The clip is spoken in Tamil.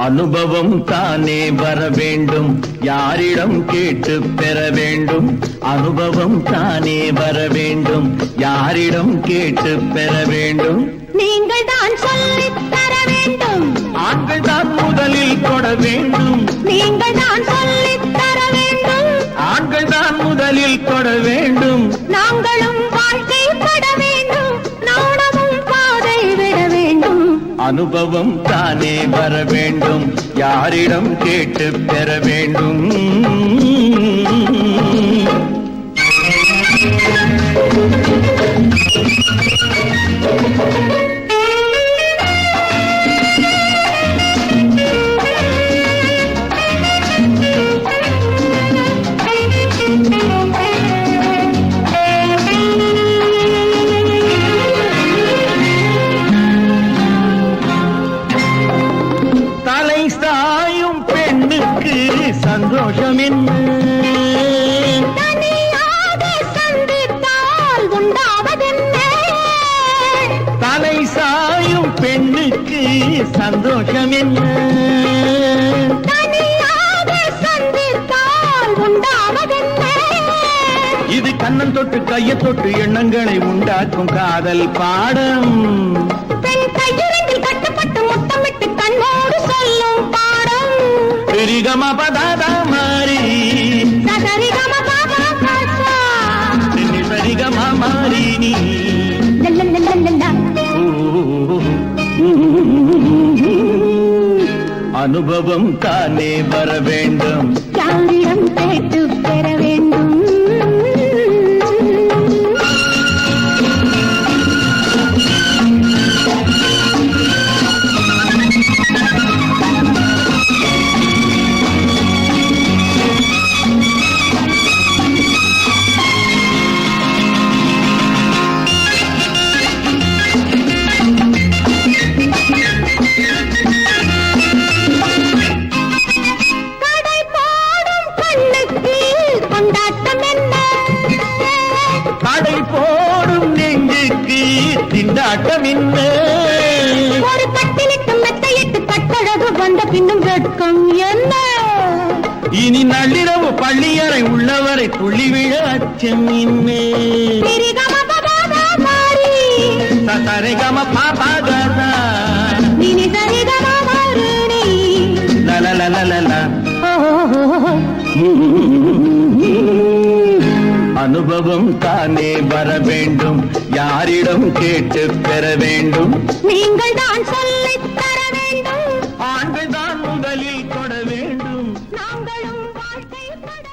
அனுபவம் தானே வர வேண்டும், யாரிடம் கேட்டு பெற வேண்டும். அனுபவம் தானே வர வேண்டும், யாரிடம் கேட்டு பெற வேண்டும். நீங்கள் தான் சொல்லித் தர வேண்டும், ஆண்கள் தான் முதலில் தொட வேண்டும். நீங்கள் தான் சொல்லித் தர வேண்டும், ஆண்கள் தான் முதலில் தொட வேண்டும். நாங்களும் வாழ்க்கைப்பட வேண்டும், நாணமும் பாதை விட வேண்டும். அனுபவம் தானே வர வேண்டும், யாரிடம் கேட்டு பெற வேண்டும். தலை சாயும் பெண்ணுக்கு சந்தோஷம் என்ன, தனியாக சந்தித்தால் உண்டாவதென்ன? தலை சாயும் பெண்ணுக்கு சந்தோஷம் என்ன, தனியாக சந்தித்தால் உண்டாவதென்ன? இது கண்ணன் தொட்டு கையை தொட்டு எண்ணங்களை உண்டாக்கும் காதல் பாடம். பெண் கையிரண்டில் கட்டப்பட்டு முத்தமிட்டு கண்ணோடு சொல்லும் பாடம். சரிகம பதாதா மாறி சகரிகம பாபா பாசா. சரிகம மாறி நீ லல்லல்லல்லல்லா. அனுபவம் தானே வர வேண்டும், யாரிடம் கேட்டு பெற வேண்டும். கடை போடும் கண்ணுக்கு கொண்டாட்டம் என்ன? கடை போடும் நெஞ்சுக்கு திண்டாட்டம் என்ன. ஒரு கட்டிலிட்டு மெத்தையிட்டு கட்டழகு வந்த பின்னும் வெட்கம் என்ன? இனி நள்ளிரவு பள்ளியறை உள்ளவரை துள்ளி விழ அச்சம் இன்னே. சரிகம பபாதா மாறி சரிகம பாபாகதா நினி சரிகம மாறினி. லலலலலலா. அனுபவம் தானே வர வேண்டும், யாரிடம் கேட்டு பெற வேண்டும். நீங்கள் தான் சொல்லித் தர வேண்டும், ஆண்கள் தான் முதலில் தொட வேண்டும். நாங்களும் வாழ்க்கைப்பட